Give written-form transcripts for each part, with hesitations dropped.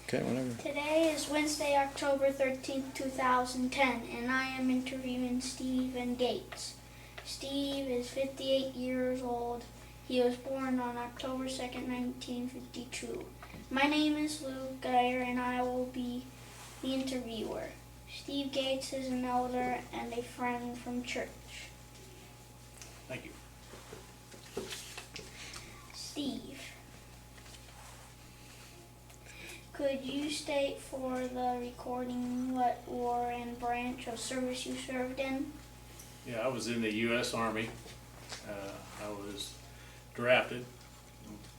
Okay, whenever. Today is Wednesday, October 13th, 2010, and I am interviewing Stephen Gates. Steve is 58 years old. He was born on October 2nd, 1952. My name is Luke Geyer, and I will be the interviewer. Steve Gates is an elder and a friend from church. Thank you. Steve, could you state for the recording what war and branch of service you served in? Yeah, I was in the U.S. Army. I was drafted.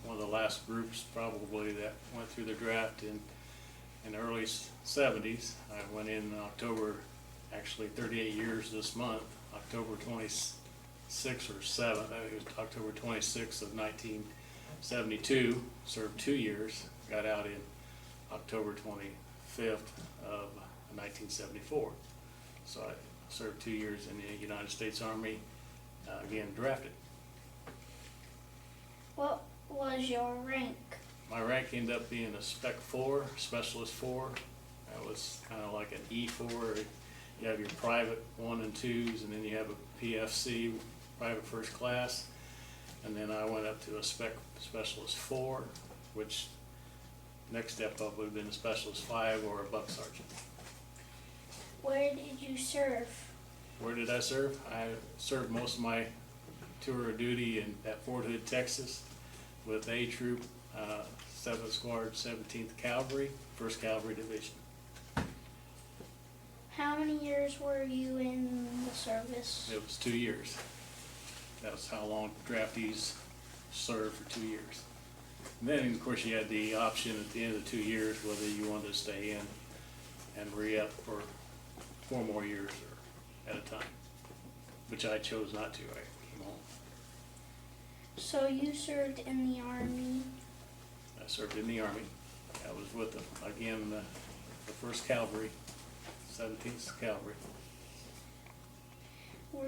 One of the last groups probably that went through the draft in the early 70s. I went in October, actually 38 years this month, October 26th or 7th. I think it was October 26th of 1972. Served 2 years. Got out in October 25th of 1974. So I served 2 years in the United States Army, again drafted. What was your rank? My rank ended up being a Spec 4, Specialist 4. That was kind of like an E4. You have your private 1 and 2s, and then you have a PFC, Private First Class. And then I went up to a Specialist 4, which next step up would have been a Specialist 5 or a Buck Sergeant. Where did you serve? Where did I serve? I served most of my tour of duty at Fort Hood, Texas, with A Troop, 7th Squad, 17th Cavalry, 1st Cavalry Division. How many years were you in the service? It was 2 years. That was how long draftees served, for 2 years. And then, of course, you had the option at the end of the 2 years whether you wanted to stay in and re-up for 4 more years or at a time, which I chose not to. I came home. So you served in the Army. I served in the Army. I was with, again, the 1st Cavalry, 17th Cavalry. Where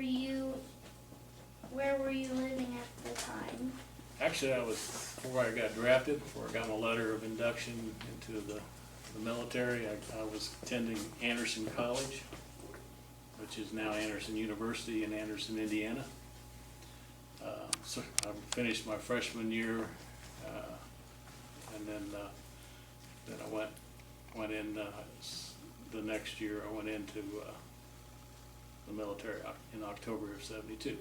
were you living at the time? Actually, I was, before I got drafted, before I got my letter of induction into the military, I was attending Anderson College, which is now Anderson University in Anderson, Indiana. So I finished my freshman year, and then I went in the next year. I went into the military in October of '72.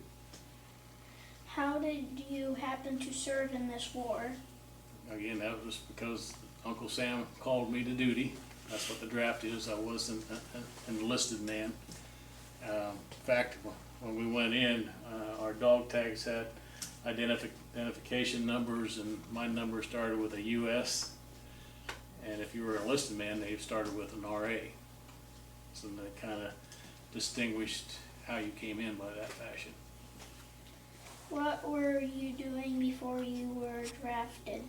How did you happen to serve in this war? Again, that was because Uncle Sam called me to duty. That's what the draft is. I wasn't an enlisted man. In fact, when we went in, our dog tags had identification numbers, and my number started with a US. And if you were an enlisted man, they started with an RA. So that kind of distinguished how you came in by that fashion. What were you doing before you were drafted?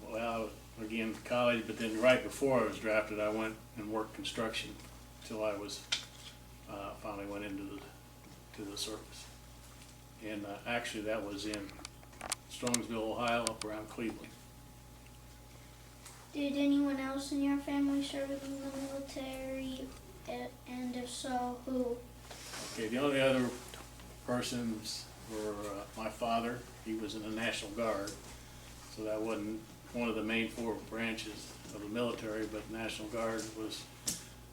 Well, again, college, but then right before I was drafted, I went and worked construction until I was finally went into the service. And actually, that was in Strongsville, Ohio, up around Cleveland. Did anyone else in your family serve in the military? And if so, who? Okay, the only other persons were my father. He was in the National Guard, so that wasn't one of the main 4 branches of the military, but National Guard was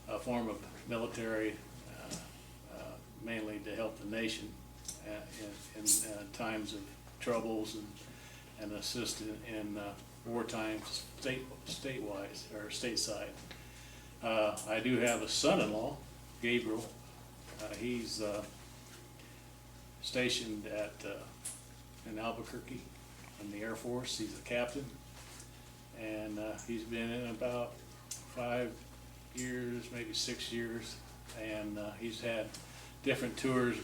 a form of military mainly to help the nation in times of troubles and assist in wartime statewide or stateside. I do have a son-in-law, Gabriel. He's stationed in Albuquerque in the Air Force. He's a captain, and he's been in about 5 years, maybe 6 years, and he's had different tours,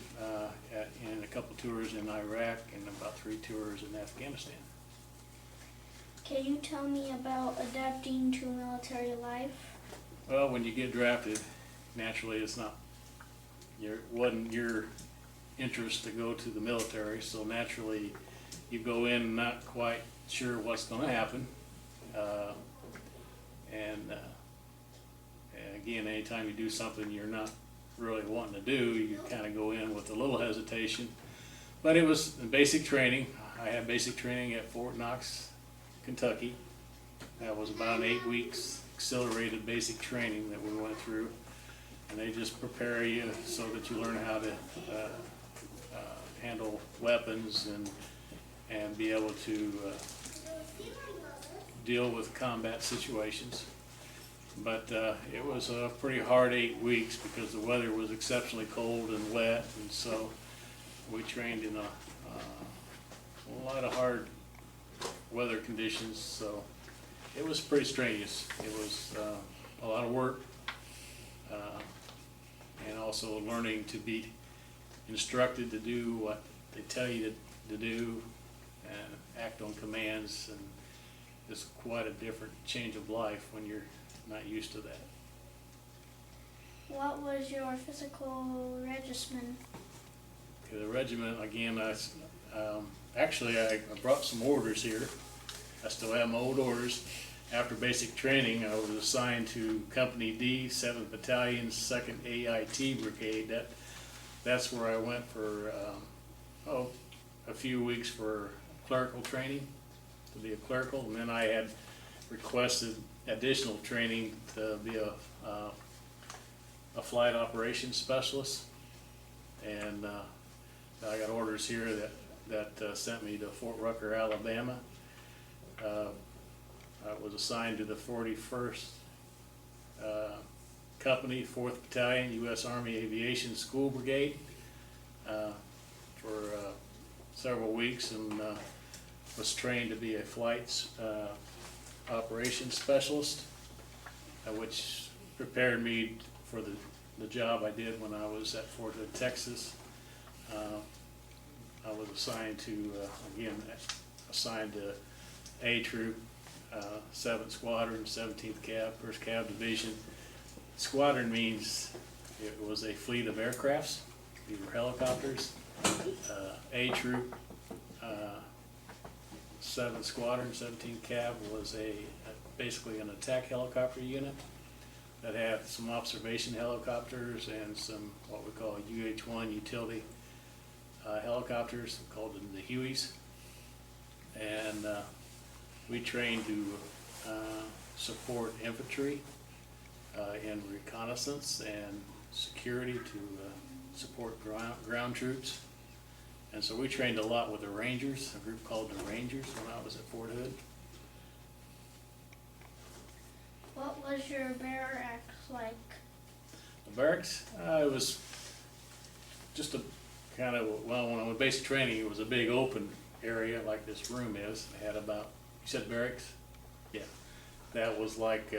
and a couple tours in Iraq and about 3 tours in Afghanistan. Can you tell me about adapting to military life? Well, when you get drafted, naturally it's wasn't your interest to go to the military, so naturally you go in not quite sure what's going to happen. And again, anytime you do something you're not really wanting to do, you kind of go in with a little hesitation. But it was basic training. I had basic training at Fort Knox, Kentucky. That was about 8 weeks accelerated basic training that we went through. And they just prepare you so that you learn how to handle weapons and be able to deal with combat situations. But it was a pretty hard 8 weeks because the weather was exceptionally cold and wet, and so we trained in a lot of hard weather conditions. So it was pretty strenuous. It was a lot of work, and also learning to be instructed to do what they tell you to do and act on commands. And it's quite a different change of life when you're not used to that. What was your physical regimen? Okay, the regiment, again, actually I brought some orders here. I still have my old orders. After basic training, I was assigned to Company D, 7th Battalion, 2nd AIT Brigade. That's where I went for a few weeks for clerical training, to be a clerical, and then I had requested additional training to be a flight operations specialist, and I got orders here that sent me to Fort Rucker, Alabama. I was assigned to the 41st Company, 4th Battalion, U.S. Army Aviation School Brigade for several weeks, and was trained to be a flight operations specialist, which prepared me for the job I did when I was at Fort Hood, Texas. I was assigned to, assigned to A Troop, 7th Squadron, 17th Cav, 1st Cav Division. Squadron means it was a fleet of aircrafts. These were helicopters. A Troop, 7th Squadron, 17th Cav was basically an attack helicopter unit that had some observation helicopters and some what we call UH-1 utility helicopters, called them the Hueys. And we trained to support infantry in reconnaissance and security to support ground troops. And so we trained a lot with the Rangers, a group called the Rangers, when I was at Fort Hood. What was your barracks like? The barracks, it was just a kind of, well, when I went basic training, it was a big open area like this room is. It had about, you said barracks? Yeah. That was like,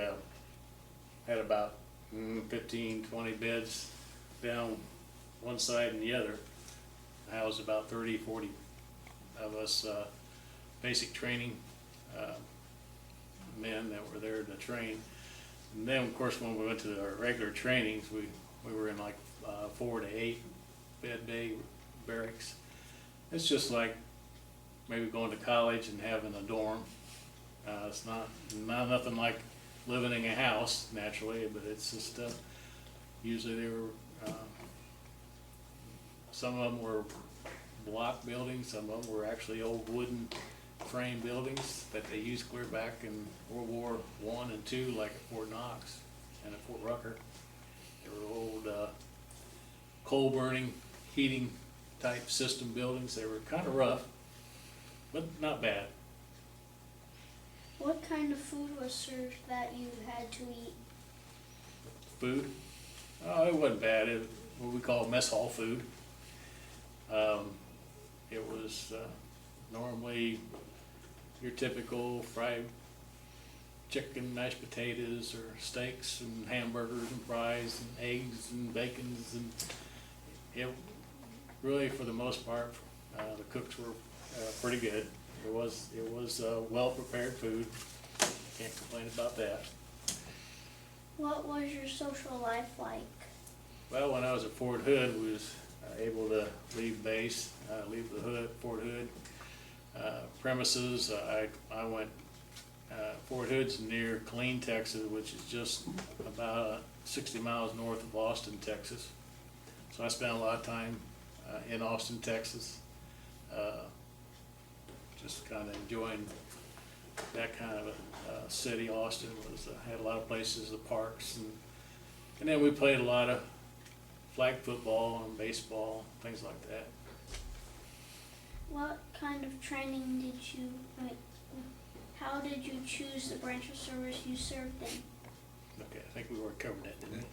had about 15, 20 beds down one side and the other. Housed about 30, 40 of us basic training men that were there to train. And then, of course, when we went to our regular trainings, we were in like 4 to 8 bed bay barracks. It's just like maybe going to college and having a dorm. It's not nothing like living in a house naturally, but it's just usually they were some of them were block buildings, some of them were actually old wooden frame buildings that they used clear back in World War I and II, like at Fort Knox and at Fort Rucker. They were old coal burning, heating type system buildings. They were kind of rough, but not bad. What kind of food was served that you had to eat? Food? Oh, it wasn't bad. What we call mess hall food. It was normally your typical fried chicken, mashed potatoes, or steaks and hamburgers and fries and eggs and bacons, and it really, for the most part, the cooks were pretty good. It was well prepared food. Can't complain about that. What was your social life like? Well, when I was at Fort Hood, we was able to leave base, leave the Fort Hood premises. I went Fort Hood's near Killeen, Texas, which is just about 60 miles north of Austin, Texas. So I spent a lot of time in Austin, Texas, just kind of enjoying that kind of a city. Austin had a lot of places, the parks, and then we played a lot of flag football and baseball, things like that. What kind of training did you, how did you choose the branch of service you served in? Okay, I think we already covered that, didn't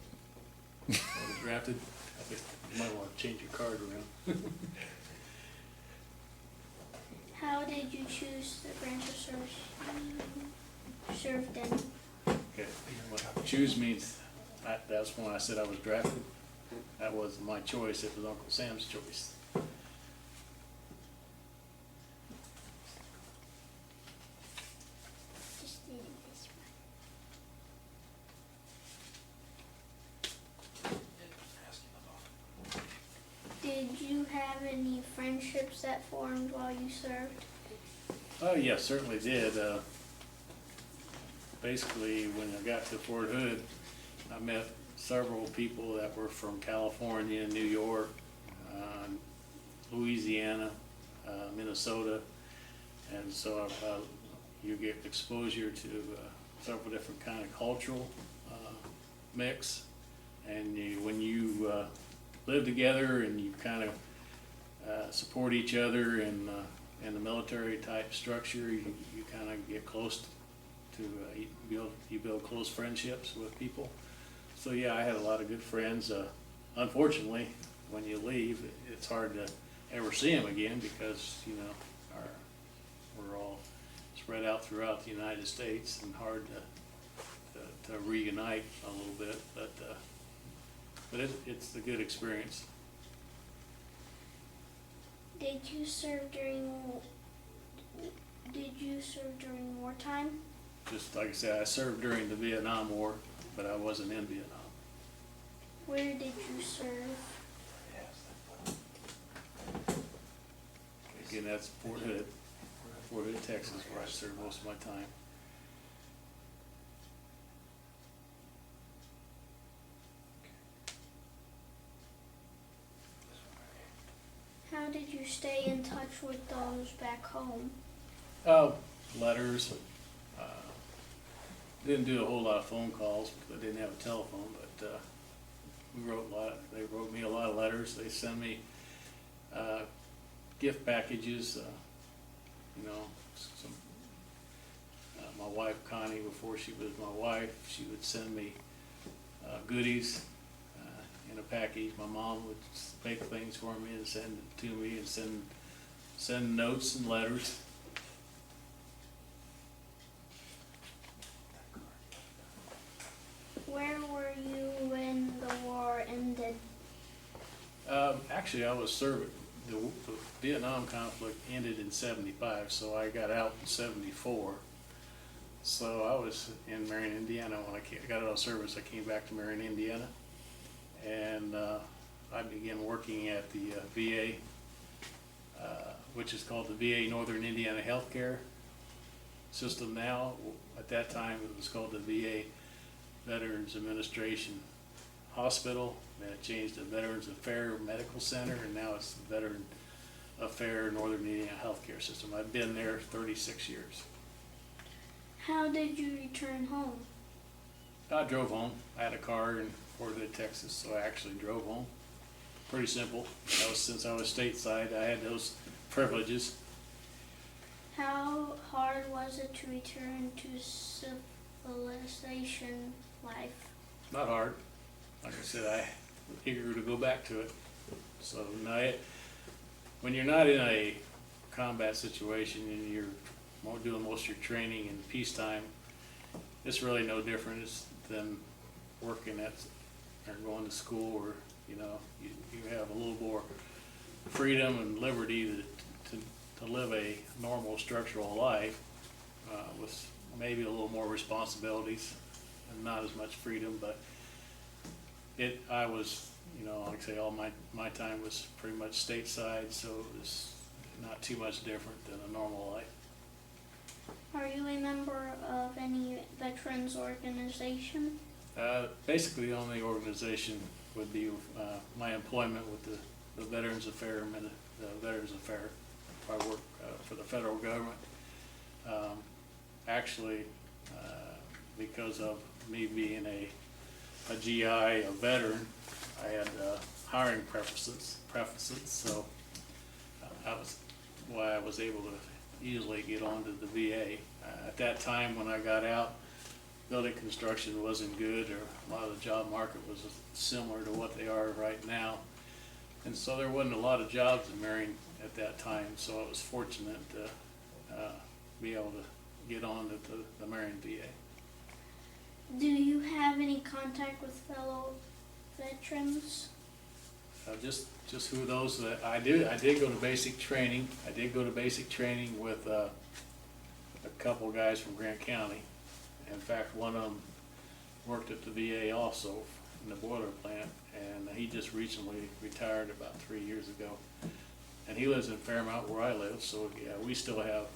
we? I was drafted. I think you might want to change your card around. How did you choose the branch of service you served in? Okay, what choose means, that's when I said I was drafted. That wasn't my choice, it was Uncle Sam's choice. Just did this one. Did you have any friendships that formed while you served? Oh, yeah, certainly did. Basically, when I got to Fort Hood, I met several people that were from California, New York, Louisiana, Minnesota, and so you get exposure to several different kind of cultural mix, and when you live together and you kind of support each other in the military type structure, you kind of get close to you build close friendships with people. So yeah, I had a lot of good friends. Unfortunately, when you leave, it's hard to ever see them again because we're all spread out throughout the United States and hard to reunite a little bit. But it's a good experience. Did you serve during wartime? Just like I said, I served during the Vietnam War, but I wasn't in Vietnam. Where did you serve? Again, that's Fort Hood, Texas, where I served most of my time. How did you stay in touch with those back home? Letters. Didn't do a whole lot of phone calls because I didn't have a telephone, but we wrote a lot. They wrote me a lot of letters. They sent me gift packages. My wife Connie, before she was my wife, she would send me goodies in a package. My mom would make things for me and send it to me, and send notes and letters. Where were you when the war ended? Actually, I was serving. The Vietnam conflict ended in '75, so I got out in '74. So I was in Marion, Indiana. When I got out of service, I came back to Marion, Indiana, and I began working at the VA, which is called the VA Northern Indiana Healthcare System now. At that time, it was called the VA Veterans Administration Hospital. Then it changed to Veterans Affairs Medical Center, and now it's the Veteran Affairs Northern Indiana Healthcare System. I've been there 36 years. How did you return home? I drove home. I had a car in Fort Hood, Texas, so I actually drove home. Pretty simple. Since I was stateside, I had those privileges. How hard was it to return to civilization life? Not hard. Like I said, I'm eager to go back to it. So when you're not in a combat situation and you're doing most of your training in peacetime, it's really no different than working or going to school, or you have a little more freedom and liberty to live a normal structural life with maybe a little more responsibilities and not as much freedom. But I was, like I say, all my time was pretty much stateside, so it was not too much different than a normal life. Are you a member of any veterans organization? Basically, the only organization would be my employment with the Veterans Affairs, the Veterans Affairs. I work for the federal government. Actually, because of me being a GI, a veteran, I had hiring preferences, so that was why I was able to easily get onto the VA. At that time when I got out, building construction wasn't good, or a lot of the job market was similar to what they are right now. And so there wasn't a lot of jobs in Marion at that time, so I was fortunate to be able to get on to the Marion VA. Do you have any contact with fellow veterans? Just who those that I did go to basic training. I did go to basic training with a couple guys from Grant County. In fact, one of them worked at the VA also in the boiler plant, and he just recently retired about 3 years ago. And he lives in Fairmount where I live, so yeah, we still have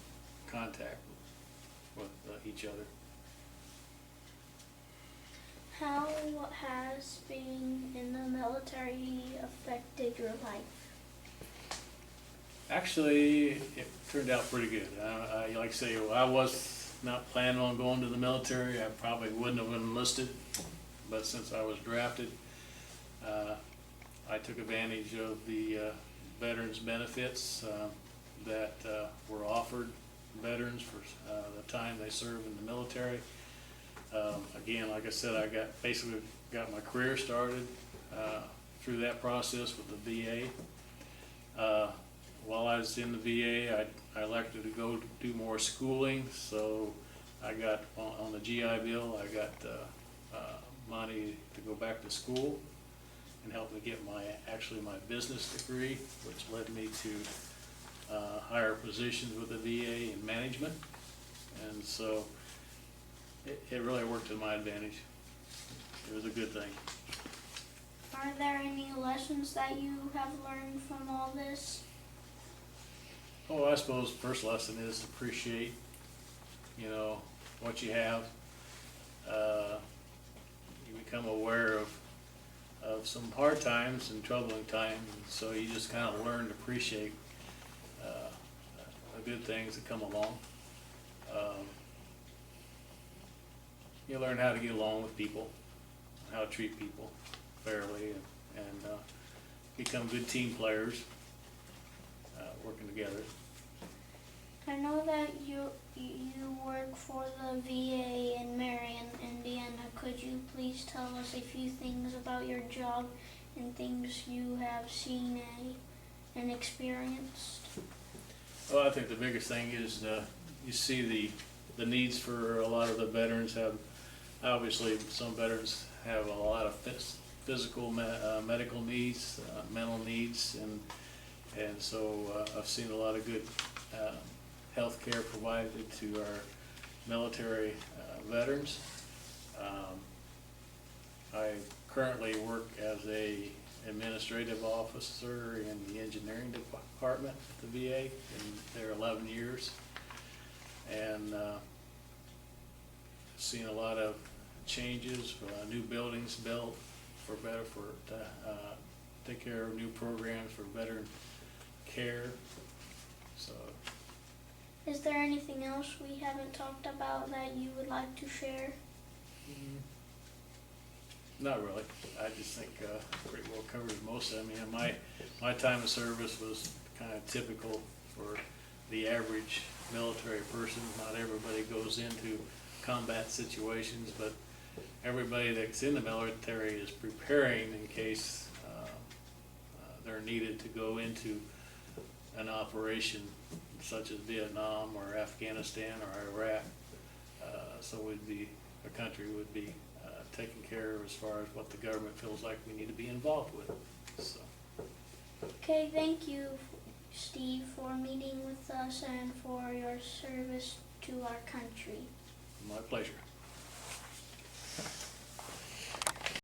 contact with each other. How has being in the military affected your life? Actually, it turned out pretty good. I like I say, I was not planning on going to the military. I probably wouldn't have enlisted, but since I was drafted, I took advantage of the veterans benefits that were offered veterans for the time they served in the military. Again, like I said, I basically got my career started through that process with the VA. While I was in the VA, I elected to go do more schooling, so I got on the GI Bill. I got money to go back to school and help me get my business degree, which led me to higher positions with the VA in management, and so it really worked to my advantage. It was a good thing. Are there any lessons that you have learned from all this? Oh, I suppose the first lesson is appreciate, what you have. You become aware of some hard times and troubling times, and so you just kind of learn to appreciate the good things that come along. You learn how to get along with people, how to treat people fairly, and become good team players, working together. I know that you work for the VA in Marion, Indiana. Could you please tell us a few things about your job and things you have seen and experienced? Well, I think the biggest thing is you see the needs for a lot of the veterans have. Obviously, some veterans have a lot of physical, medical needs, mental needs, and so I've seen a lot of good health care provided to our military veterans. I currently work as a administrative officer in the engineering department at the VA, and there 11 years, and seen a lot of changes, new buildings built for take care of new programs for veteran care. So, is there anything else we haven't talked about that you would like to share? Not really. I just think pretty well covers most of it. I mean, my time of service was kind of typical for the average military person. Not everybody goes into combat situations, but everybody that's in the military is preparing in case they're needed to go into an operation such as Vietnam or Afghanistan or Iraq. So the country would be taken care of as far as what the government feels like we need to be involved with. So. Okay, thank you, Steve, for meeting with us and for your service to our country. My pleasure.